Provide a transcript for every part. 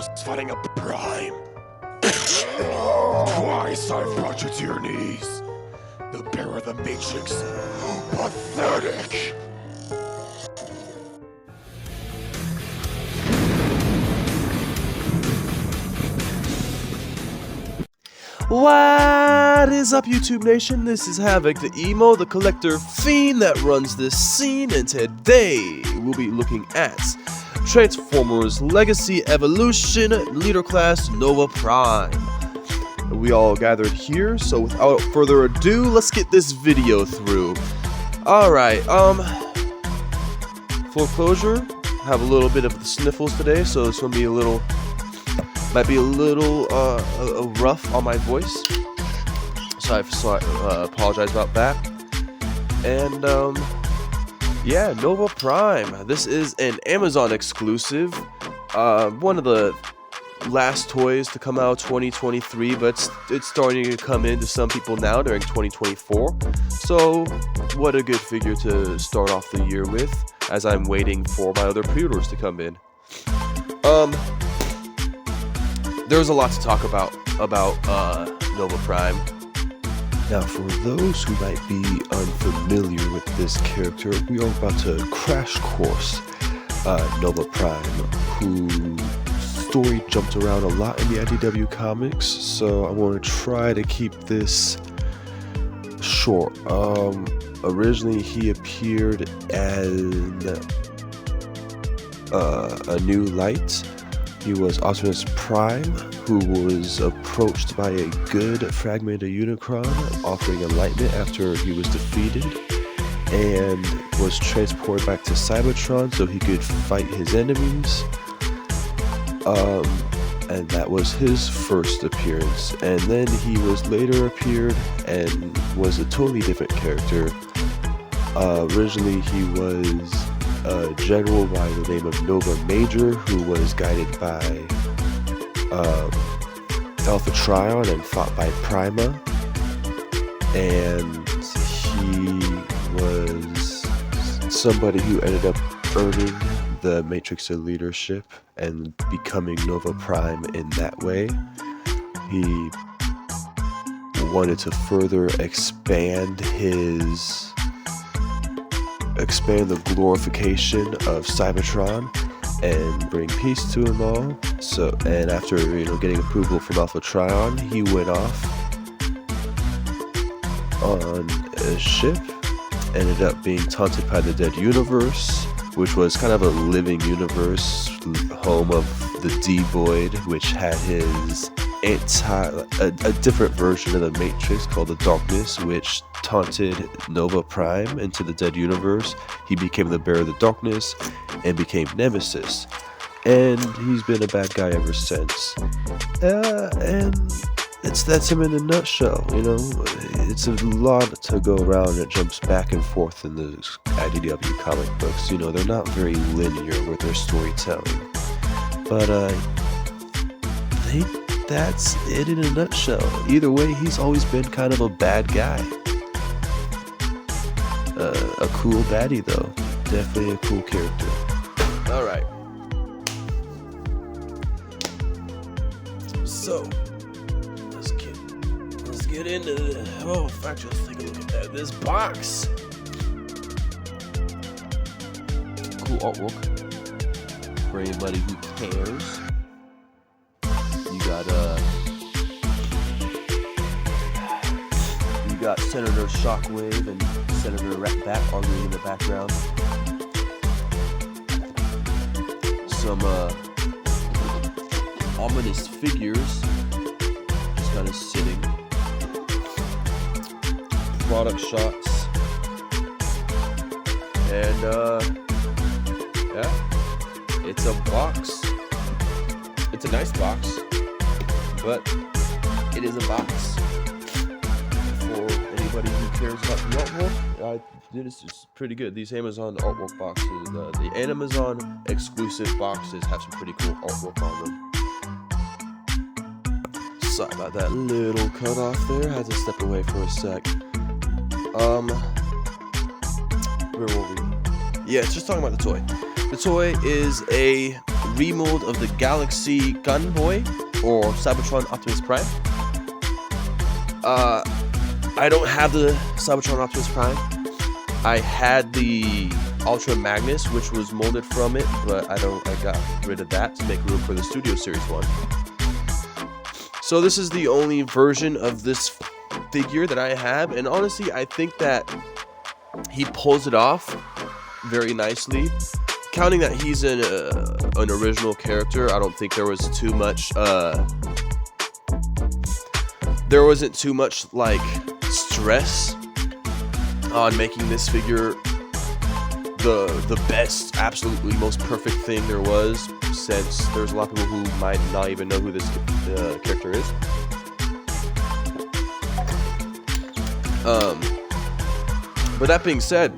heroes fighting a prime. Twice I've brought you to your knees. The bearer of the Matrix. Pathetic. What is up, YouTube Nation? This is Havoc, the emo, the collector fiend that runs this scene, and today we'll be looking at Transformers Legacy Evolution Leader Class Nova Prime. We all gathered here, so without further ado, let's get this video through. Alright, full closure, have a little bit of the sniffles today, so it's gonna be might be a little rough on my voice, so I apologize about that. And yeah, Nova Prime. This is an Amazon exclusive. One of the last toys to come out 2023, but it's starting to come into some people now during 2024. So what a good figure to start off the year with, as I'm waiting for my other pre-orders to come in. There's a lot to talk about Nova Prime. Now, for those who might be unfamiliar with this character, we are about to crash course Nova Prime, whose story jumped around a lot in the IDW comics, so I want to try to keep this short. Originally, he appeared as a new light. He was Optimus Prime, who was approached by a good fragment of Unicron, offering enlightenment after he was defeated, and was transported back to Cybertron so he could fight his enemies. And that was his first appearance. And then he was later appeared and was a totally different character. Originally, he was a general by the name of Nova Major, who was guided by Alpha Trion and fought by Prima, and he was somebody who ended up earning the Matrix of Leadership and becoming Nova Prime in that way. He wanted to further expand the glorification of Cybertron and bring peace to them all. So, and after getting approval from Alpha Trion, he went off on a ship, ended up being taunted by the Dead Universe, which was kind of a living universe, home of the D-Void, which had his a different version of the Matrix called the Darkness, which taunted Nova Prime into the Dead Universe. He became the bearer of the Darkness and became Nemesis, and he's been a bad guy ever since. And that's him in a nutshell. It's a lot to go around. It jumps back and forth in the IDW comic books. They're not very linear with their storytelling, but that's it in a nutshell. Either way, he's always been kind of a bad guy. A cool baddie, though. Definitely a cool character. Alright. So, let's get into the... Oh, in fact, just take a look at this box. Cool artwork for anybody who cares. You got Senator Shockwave and Senator Ratbat arguing in the background. Some ominous figures just kind of sitting. Product shots. And yeah, it's a box. It's a nice box, but it is a box. For anybody who cares about the artwork, this is pretty good. These Amazon artwork boxes, the Amazon exclusive boxes, have some pretty cool artwork on them. Sorry about that little cut off there. Had to step away for a sec. Where were we? Yeah, it's just talking about the toy. The toy is a remold of the Galaxy Gunboy, or Cybertron Optimus Prime. I don't have the Cybertron Optimus Prime. I had the Ultra Magnus, which was molded from it, but I got rid of that to make room for the Studio Series one. So this is the only version of this figure that I have, and honestly, I think that he pulls it off very nicely. Counting that he's an original character, I don't think there was too much. There wasn't too much like stress on making this figure the best, absolutely most perfect thing there was, since there's a lot of people who might not even know who this character is. But that being said,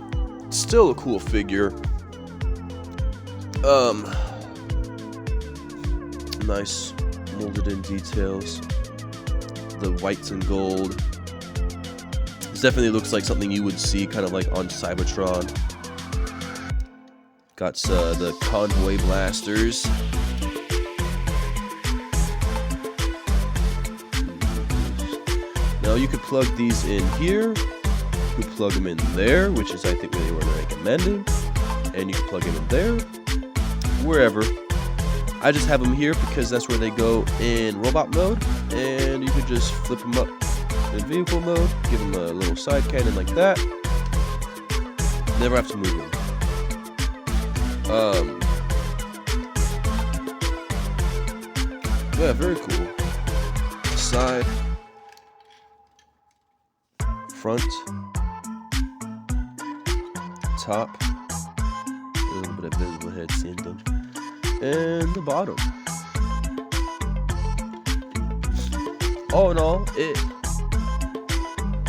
still a cool figure. Nice molded in details. The whites and gold. This definitely looks like something you would see kind of like on Cybertron. Got the convoy blasters. Now you could plug these in here. You could plug them in there, which is I think what they were recommending. And you can plug them in there. Wherever. I just have them here because that's where they go in robot mode. And you could just flip them up in vehicle mode. Give them a little side cannon like that. Never have to move them. Yeah, very cool. Side, front, top, a little bit of visible head syndrome, and the bottom. All in all,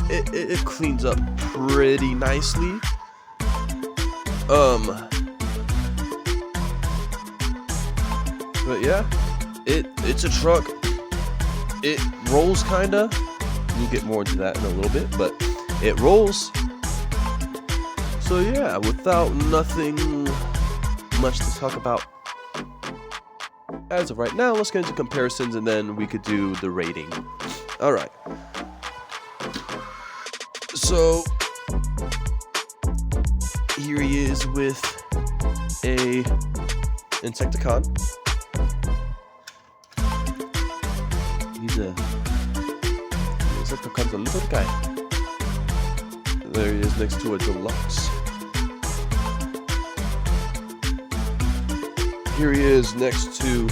it cleans up pretty nicely. But yeah, it's a truck. It rolls kinda. We'll get more into that in a little bit, but it rolls. So yeah, without nothing much to talk about as of right now, let's get into comparisons and then we could do the rating. Alright. So here he is with a Insecticon. Insecticon's a little guy. There he is next to a Deluxe. Here he is next to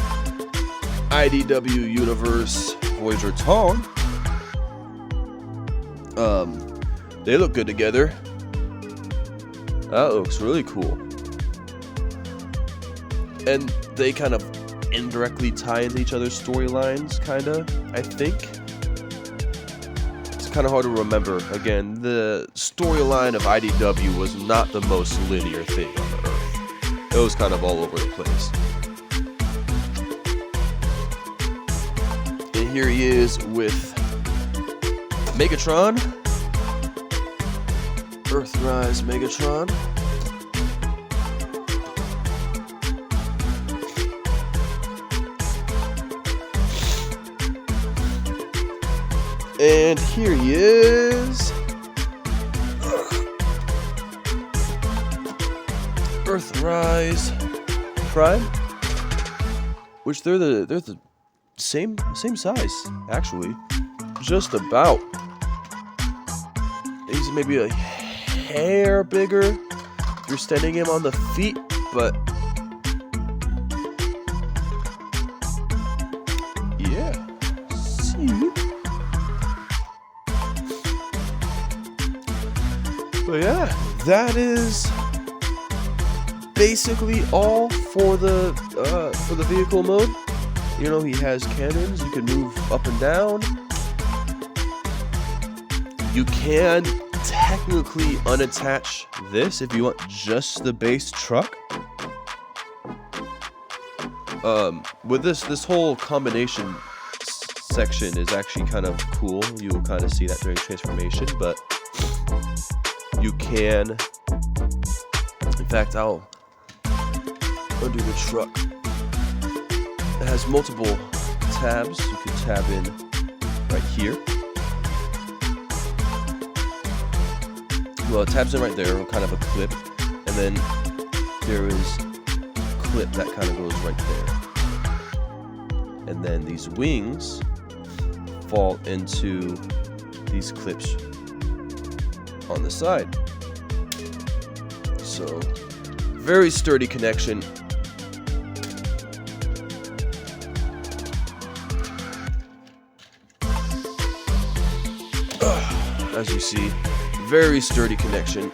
IDW Universe Voyager Tong. They look good together. That looks really cool. And they kind of indirectly tie into each other's storylines, kinda, I think. It's kind of hard to remember. Again, the storyline of IDW was not the most linear thing on the Earth. It was kind of all over the place. And here he is with Megatron. Earthrise Megatron. And here he is. Earthrise Prime, which they're the same size actually, just about. He's maybe a hair bigger if you're standing him on the feet, but yeah. See. But yeah, that is basically all for the vehicle mode. You know, he has cannons. You can move up and down. You can technically unattach this if you want just the base truck. With this whole combination section is actually kind of cool. You will kind of see that during transformation, but you can, in fact, I'll undo the truck it has multiple tabs. You can tab in right here. Well, it tabs in right there, kind of a clip, and then there is a clip that kind of goes right there. And then these wings fall into these clips on the side. So, very sturdy connection. As you see, very sturdy connection.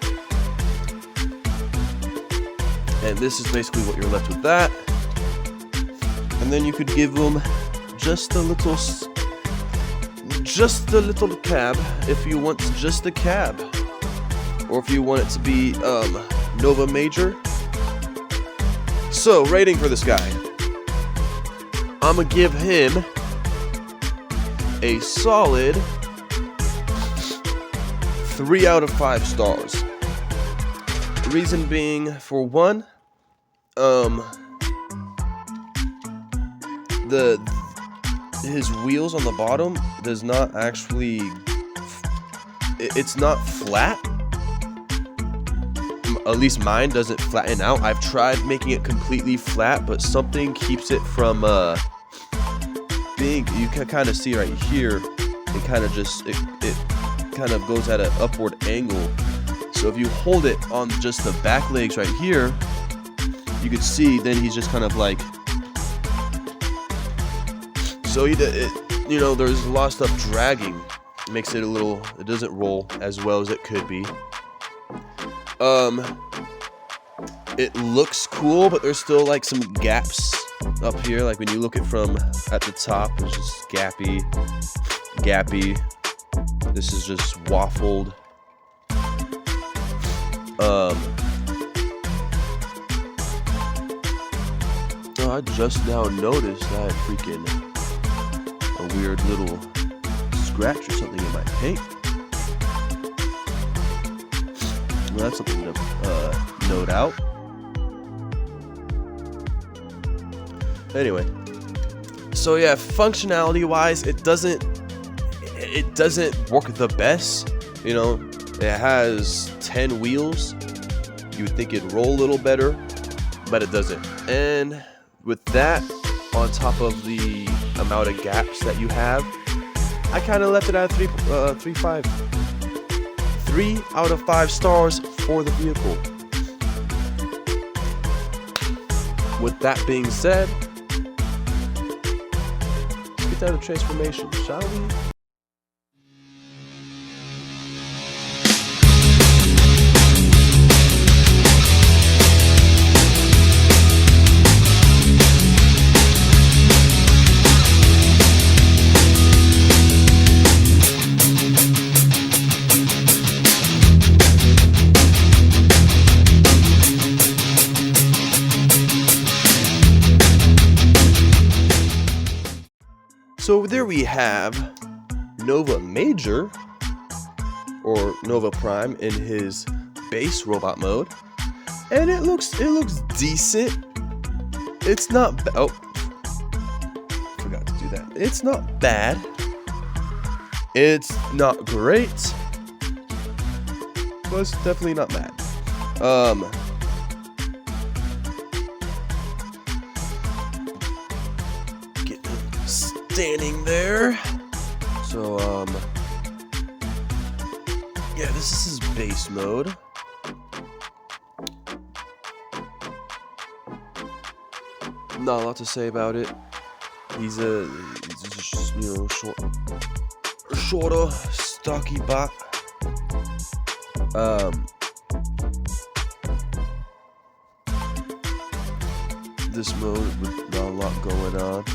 And this is basically what you're left with that. And then you could give them just a little cab if you want just the cab, or if you want it to be Nova Major. So rating for this guy, I'm gonna give him a solid 3 out of 5 stars. The reason being, for one, his wheels on the bottom does not actually, it's not flat. At least mine doesn't flatten out. I've tried making it completely flat, but something keeps it from being, you can kind of see right here, it kind of just, it kind of goes at an upward angle. So if you hold it on just the back legs right here, you could see then he's just kind of like, so there's a lot of stuff dragging. It makes it a little, it doesn't roll as well as it could be. It looks cool, but there's still like some gaps up here. Like when you look at from at the top, it's just gappy. This is just waffled. I just now noticed that freaking a weird little scratch or something in my paint. Well, that's something to note out. Anyway, so yeah, functionality wise, it doesn't work the best. You know, it has 10 wheels. You would think it'd roll a little better, but it doesn't. And with that, on top of the amount of gaps that you have, I kind of left it at 3 out of 5 stars for the vehicle. With that being said, let's get down to transformation, shall we? So there we have Nova Major, or Nova Prime, in his base robot mode, and it looks decent. It's not forgot to do that. It's not bad. It's not great, but it's definitely not bad. Standing there. So yeah, this is his base mode. Not a lot to say about it. He's just, shorter, stocky bot. This mode with not a lot going on.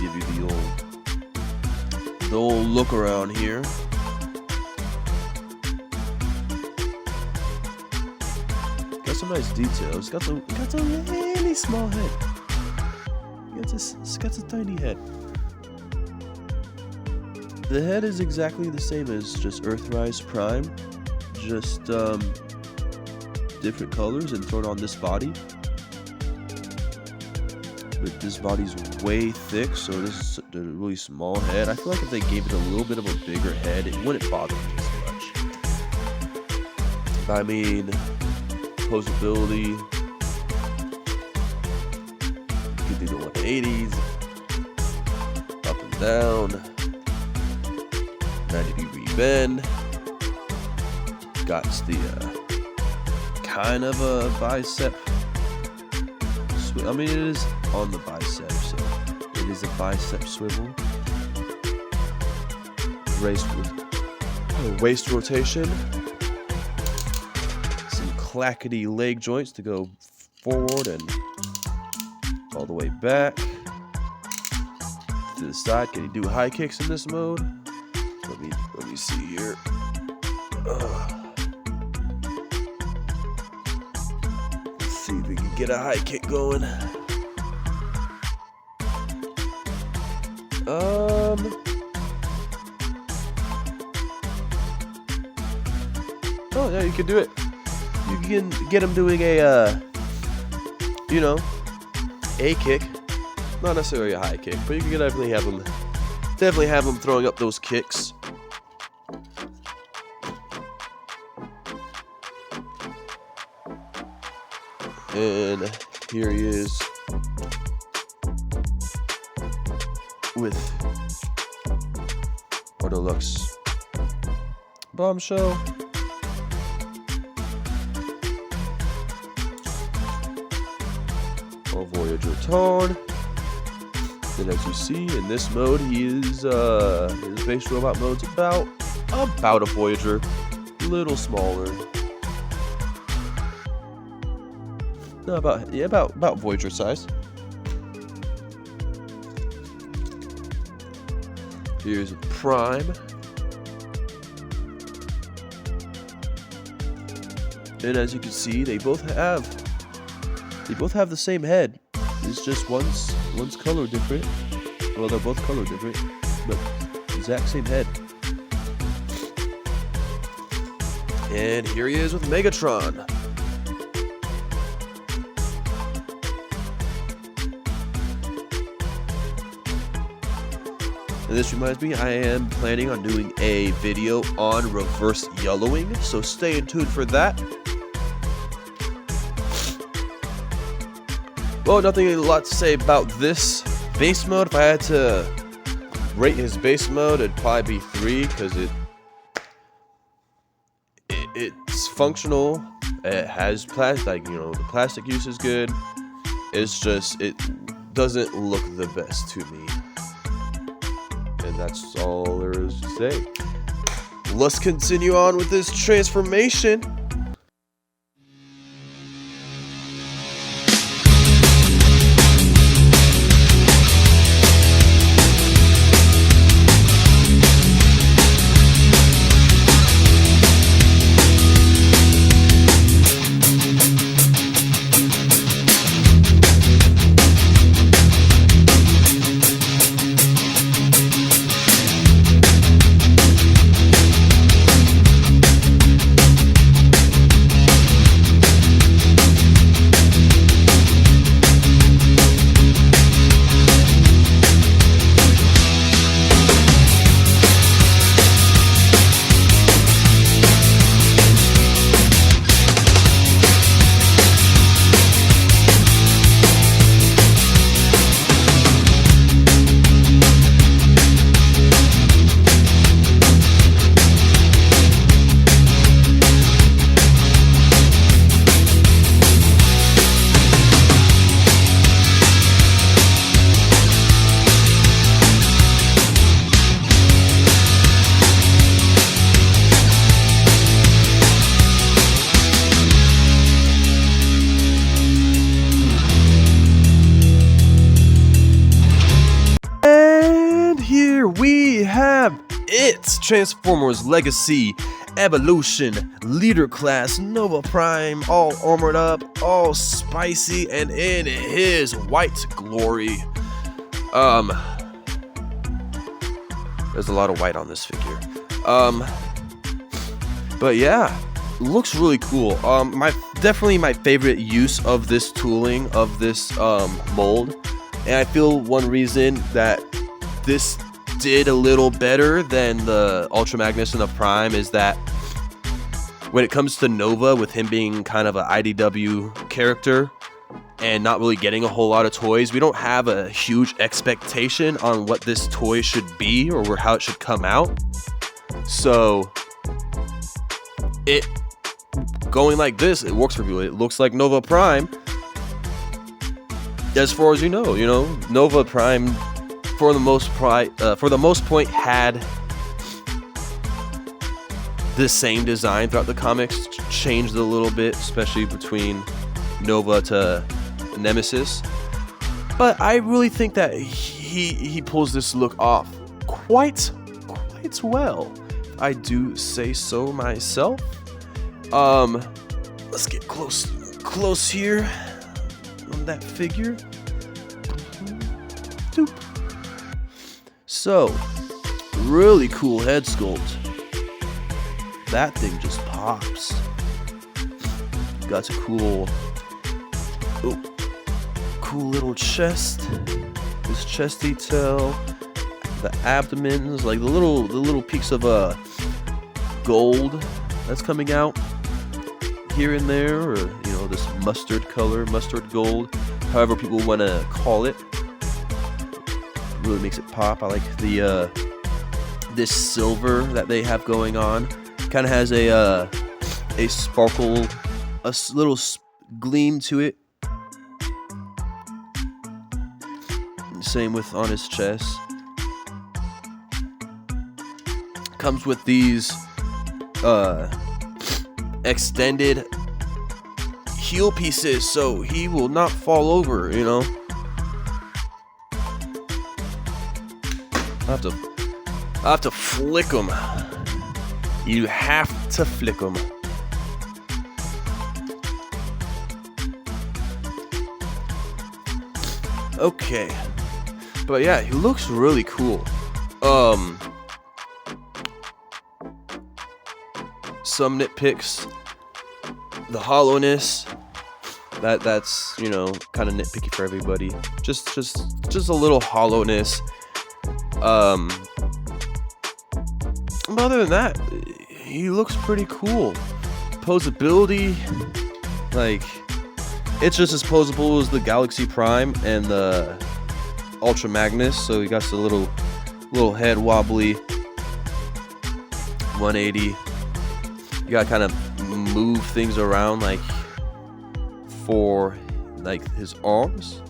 Give you the old look around here. Got some nice details. Got a really small head. It's got a tiny head. The head is exactly the same as just Earthrise Prime, just different colors and thrown on this body. but this body's way thick, so this is a really small head. I feel like if they gave it a little bit of a bigger head, it wouldn't bother me as much. I mean, posability, you can do the 180s, up and down, 90-degree bend. Got the kind of a bicep. I mean, it is on the bicep, so it is a bicep swivel. Waist rotation. Some clackety leg joints to go forward and all the way back. To the side. Can you do high kicks in this mode? Let me see here. Let's see if we can get a high kick going. Oh yeah, you can do it. You can get him doing a, a kick. Not necessarily a high kick, but you can definitely have him throwing up those kicks. And here he is with Autolux Bombshell. Or Voyager Tone. And as you see in this mode, he is his base robot mode's about a Voyager, a little smaller. No, about Voyager size. Here's Prime. And as you can see, they both have the same head. It's just one's color different. Well, they're both color different, but exact same head. And here he is with Megatron. And this reminds me, I am planning on doing a video on reverse yellowing, so stay tuned for that. Well, nothing a lot to say about this base mode. If I had to rate his base mode, it'd probably be 3 because it's functional. It has plastic, the plastic use is good. It's just it doesn't look the best to me. And that's all there is to say. Let's continue on with this transformation. It's Transformers Legacy Evolution Leader Class Nova Prime, all armored up, all spicy, and in his white glory. There's a lot of white on this figure. But yeah, looks really cool. Definitely my favorite use of this tooling, of this mold, And I feel one reason that this did a little better than the Ultra Magnus and the Prime is that when it comes to Nova, with him being kind of an IDW character and not really getting a whole lot of toys, we don't have a huge expectation on what this toy should be or how it should come out. So it going like this, it works for people. It looks like Nova Prime. As far as you know, Nova Prime for the most part had the same design throughout the comics, changed a little bit, especially between Nova to Nemesis. But I really think that he pulls this look off quite well. I do say so myself. Let's get close here on that figure. Doop. So, really cool head sculpt. That thing just pops. Got a cool little chest. This chest detail, the abdomens, like the little peaks of gold that's coming out here and there, or this mustard gold, however people want to call it. Really makes it pop. I like the this silver that they have going on. Kind of has a sparkle, a little gleam to it. Same with on his chest. Comes with these extended heel pieces, so he will not fall over. I have to flick him. You have to flick him. Okay. But yeah, he looks really cool. Some nitpicks. The hollowness. That's, kind of nitpicky for everybody. Just a little hollowness. But other than that, he looks pretty cool. Posability, like, it's just as posable as the Galaxy Prime and the Ultra Magnus. So he got the little head wobbly 180. You gotta kind of move things around, like, for like his arms.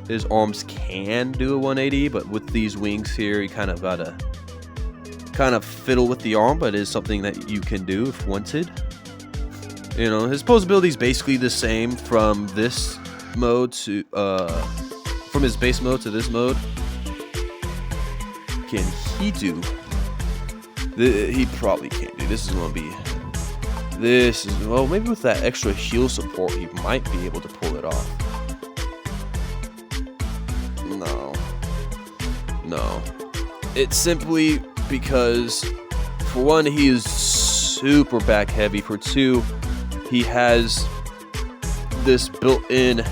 His arms can do a 180, but with these wings here, you kind of gotta fiddle with the arm, but it is something that you can do if wanted. His posability is basically the same from this mode to from his base mode to this mode. Can he do? He probably can't do. This is well, maybe with that extra heel support, he might be able to pull it off. No. It's simply because, for one, he is super back heavy. For two, he has this built-in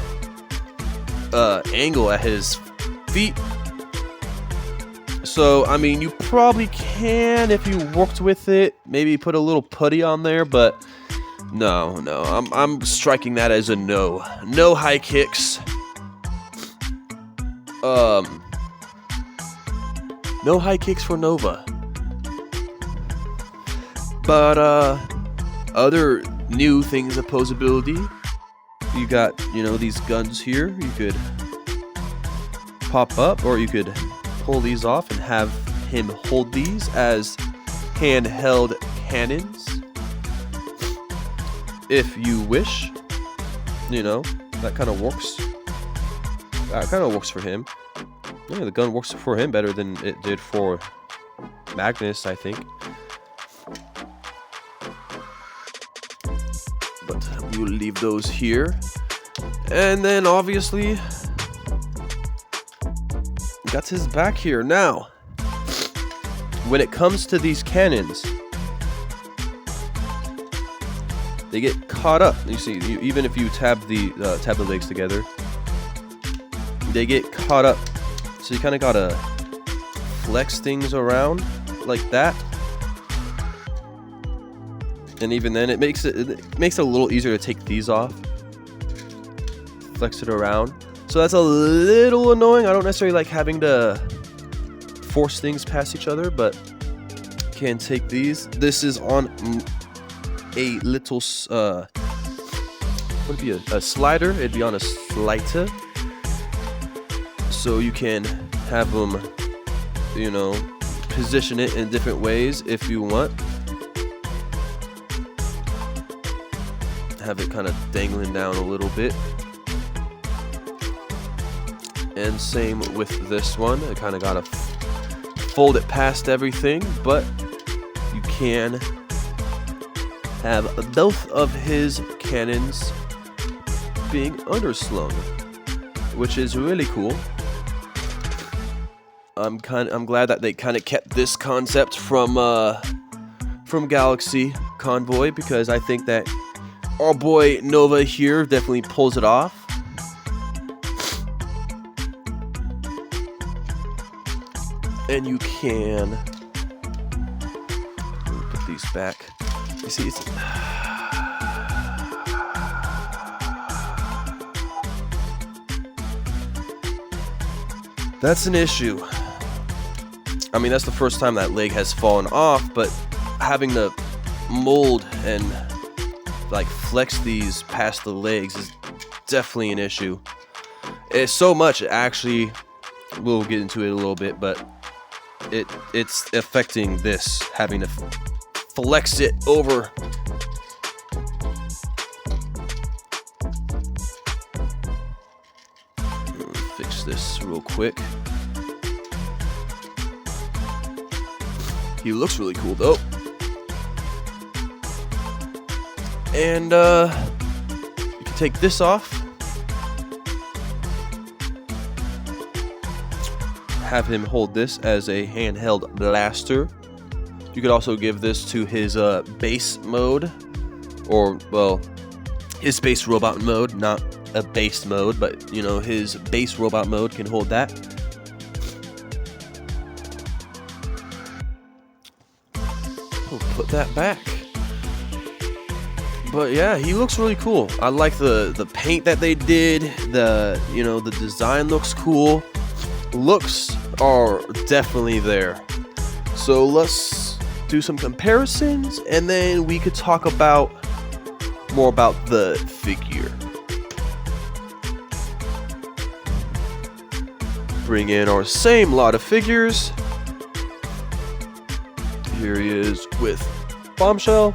angle at his feet. So, I mean, you probably can, if you worked with it, maybe put a little putty on there, but no. I'm striking that as a no. No high kicks. No high kicks for Nova. But other new things of posability. You got, these guns here. You could pop up, or you could pull these off and have him hold these as handheld cannons, if you wish. That kind of works. That kind of works for him. Yeah, the gun works for him better than it did for Magnus, I think. But we'll leave those here. And then obviously got his back here. Now, when it comes to these cannons, they get caught up. You see, even if you tab the legs together, they get caught up. So you kind of gotta flex things around like that. And even then, it makes it a little easier to take these off. Flex it around. So that's a little annoying. I don't necessarily like having to force things past each other, but can take these. This is on a little would it be a slider? It'd be on a slider. So you can have them, you know, position it in different ways if you want. Have it kind of dangling down a little bit. And same with this one. I kind of gotta fold it past everything, but you can have both of his cannons being underslung, which is really cool. I'm glad that they kind of kept this concept from Galaxy Convoy, because I think that our boy Nova here definitely pulls it off. And you can put these back. You see, it's that's an issue. I mean, that's the first time that leg has fallen off, but having to mold and like flex these past the legs is definitely an issue. It's so much, actually. We'll get into it a little bit, but it's affecting this, having to flex it over. Fix this real quick. He looks really cool though. And you can take this off. Have him hold this as a handheld blaster. You could also give this to his base mode, or well, his base robot mode, not a base mode, but you know, his base robot mode can hold that. We'll put that back. But yeah, he looks really cool. I like the paint that they did. The design looks cool. Looks are definitely there. So let's do some comparisons, and then we could talk more about the figure. Bring in our same lot of figures. Here he is with Bombshell.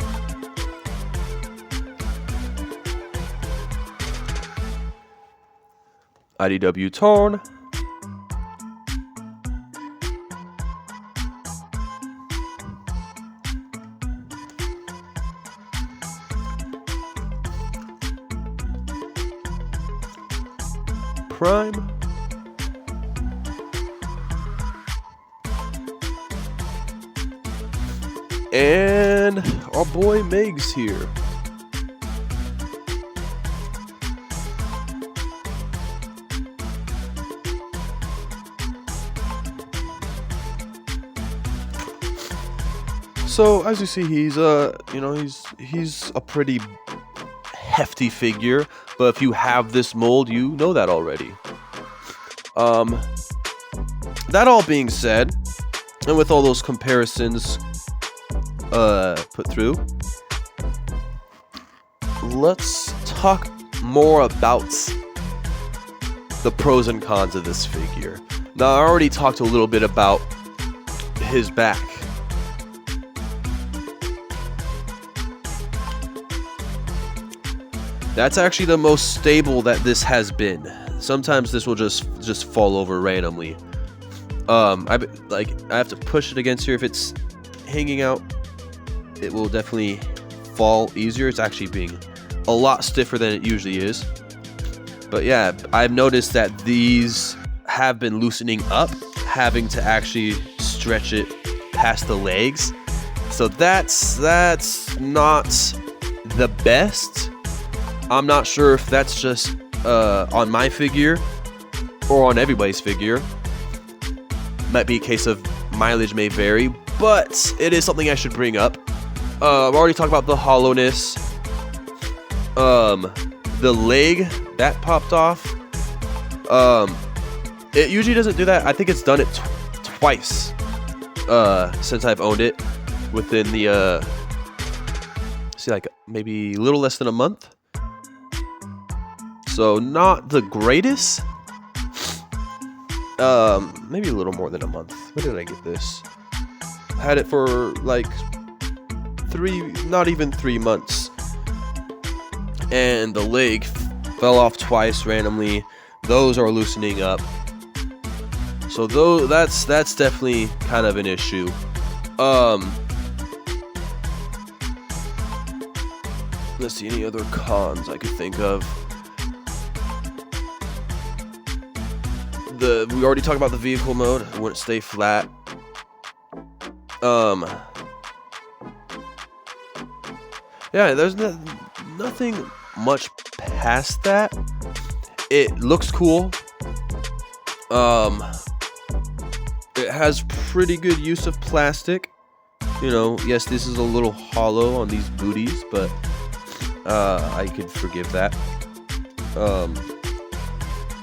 IDW Tone. Prime. And our boy Megs here. So as you see, he's he's a pretty hefty figure, but if you have this mold, you know that already. That all being said, and with all those comparisons put through, let's talk more about the pros and cons of this figure. Now, I already talked a little bit about his back. That's actually the most stable that this has been. Sometimes this will just fall over randomly. I have to push it against here. If it's hanging out, it will definitely fall easier. It's actually being a lot stiffer than it usually is. But yeah, I've noticed that these have been loosening up, having to actually stretch it past the legs. So that's not the best. I'm not sure if that's just on my figure, or on everybody's figure. Might be a case of mileage may vary, but it is something I should bring up. I've already talked about the hollowness. The leg that popped off. It usually doesn't do that. I think it's done it twice since I've owned it. Within the like maybe a little less than a month. So not the greatest. Maybe a little more than a month. When did I get this? I had it for like not even 3 months. And the leg fell off twice randomly. Those are loosening up. So that's definitely kind of an issue. Let's see, any other cons I could think of. We already talked about the vehicle mode. It wouldn't stay flat. Yeah, there's nothing much past that. It looks cool. It has pretty good use of plastic. You know, yes, this is a little hollow on these booties, but I could forgive that.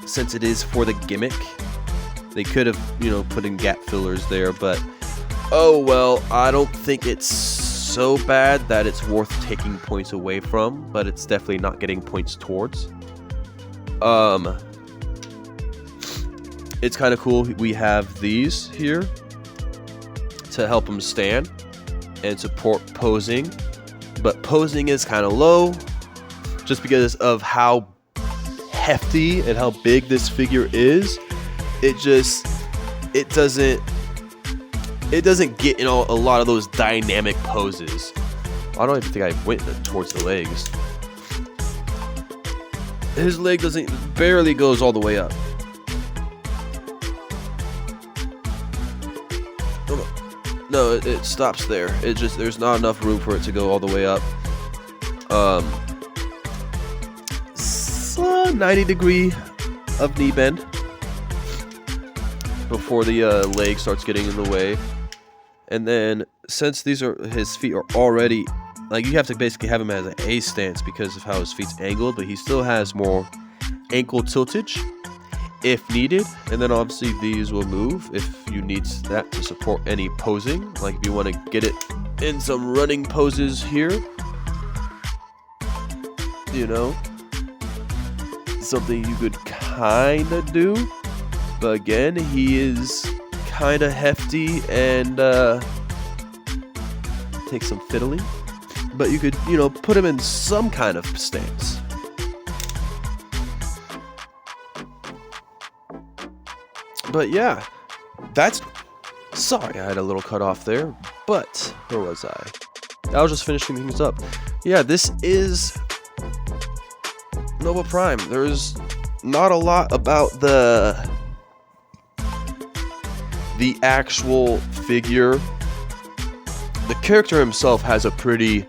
Since it is for the gimmick, they could have, put in gap fillers there, but oh well, I don't think it's so bad that it's worth taking points away from, but it's definitely not getting points towards. It's kind of cool. We have these here to help them stand and support posing, but posing is kind of low just because of how hefty and how big this figure is. It doesn't get a lot of those dynamic poses. I don't even think I went towards the legs. His leg barely goes all the way up. No, it stops there. There's not enough room for it to go all the way up. 90-degree of knee bend before the leg starts getting in the way. And then since his feet are already, like, you have to basically have him as an A stance because of how his feet's angled, but he still has more ankle tiltage if needed. And then obviously these will move if you need that to support any posing, like if you want to get it in some running poses here, something you could kind of do. But again, he is kind of hefty and takes some fiddling, but you could put him in some kind of stance. But yeah, sorry, I had a little cut off there, but where was I? I was just finishing things up. Yeah, this is Nova Prime. There's not a lot about the actual figure. The character himself has a pretty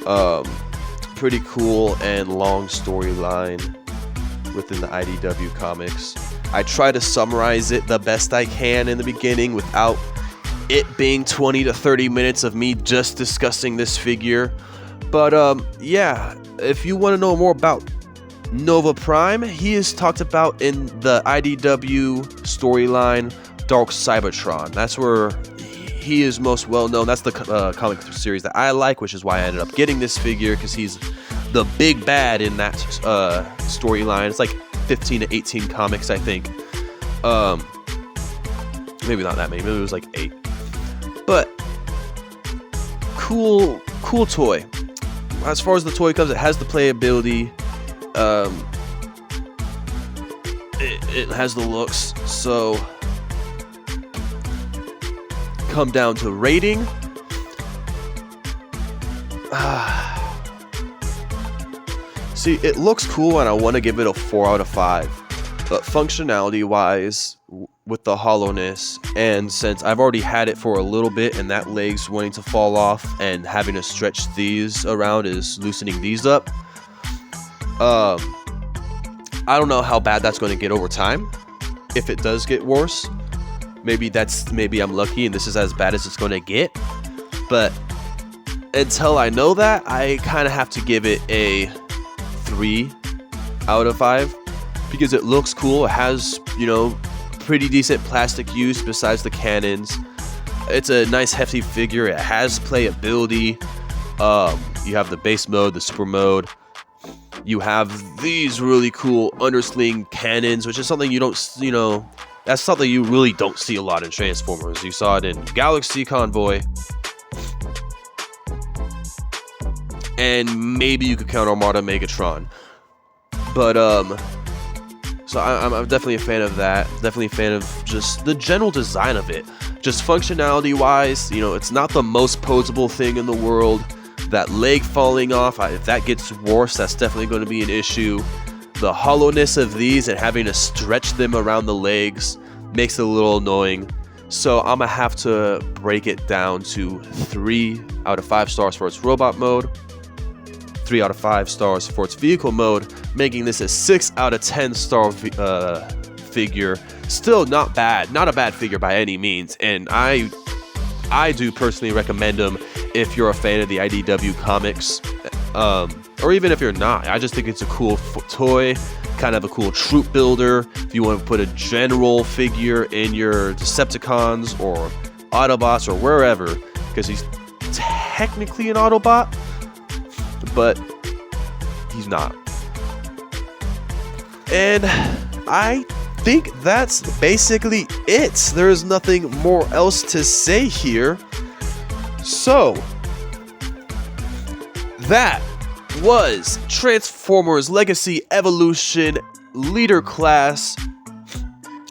cool and long storyline within the IDW comics. I try to summarize it the best I can in the beginning without it being 20 to 30 minutes of me just discussing this figure. But yeah, if you want to know more about Nova Prime, he is talked about in the IDW storyline Dark Cybertron. That's where he is most well known. That's the comic series that I like, which is why I ended up getting this figure, because he's the big bad in that storyline. It's like 15 to 18 comics, I think. Maybe not that many. Maybe it was like 8. But cool toy. As far as the toy comes, it has the playability. It has the looks. So come down to rating. See, it looks cool and I want to give it a 4 out of 5. But functionality wise, with the hollowness, and since I've already had it for a little bit and that leg's wanting to fall off and having to stretch these around is loosening these up, I don't know how bad that's going to get over time. if it does get worse. Maybe I'm lucky and this is as bad as it's going to get. But until I know that, I kind of have to give it a 3 out of 5 because it looks cool. It has, pretty decent plastic use besides the cannons. It's a nice hefty figure. It has playability. You have the base mode, the super mode. You have these really cool undersling cannons, which is something you don't, that's something you really don't see a lot in Transformers. You saw it in Galaxy Convoy. And maybe you could count Armada Megatron. But, so I'm definitely a fan of that. Definitely a fan of just the general design of it. Just functionality wise, it's not the most posable thing in the world. That leg falling off, if that gets worse, that's definitely going to be an issue. The hollowness of these and having to stretch them around the legs makes it a little annoying. So I'm going to have to break it down to 3 out of 5 stars for its robot mode, 3 out of 5 stars for its vehicle mode, making this a 6 out of 10 star figure. Still not bad, not a bad figure by any means, and I do personally recommend them if you're a fan of the IDW comics, or even if you're not. I just think it's a cool toy, kind of a cool troop builder. If you want to put a general figure in your Decepticons or Autobots or wherever, because he's technically an Autobot, but he's not. And I think that's basically it. There is nothing more else to say here. So, that was Transformers Legacy Evolution Leader Class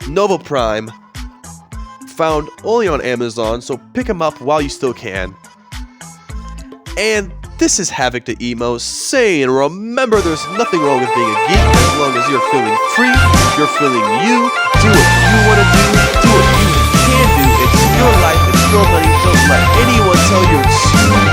Nova Prime. Found only on Amazon, so pick them up while you still can. And this is Havoc the Emo saying, remember, there's nothing wrong with being a geek as long as you're feeling free, you're feeling you, do what you want to do what you can do, it's your life, it's your money, don't let anyone tell you it's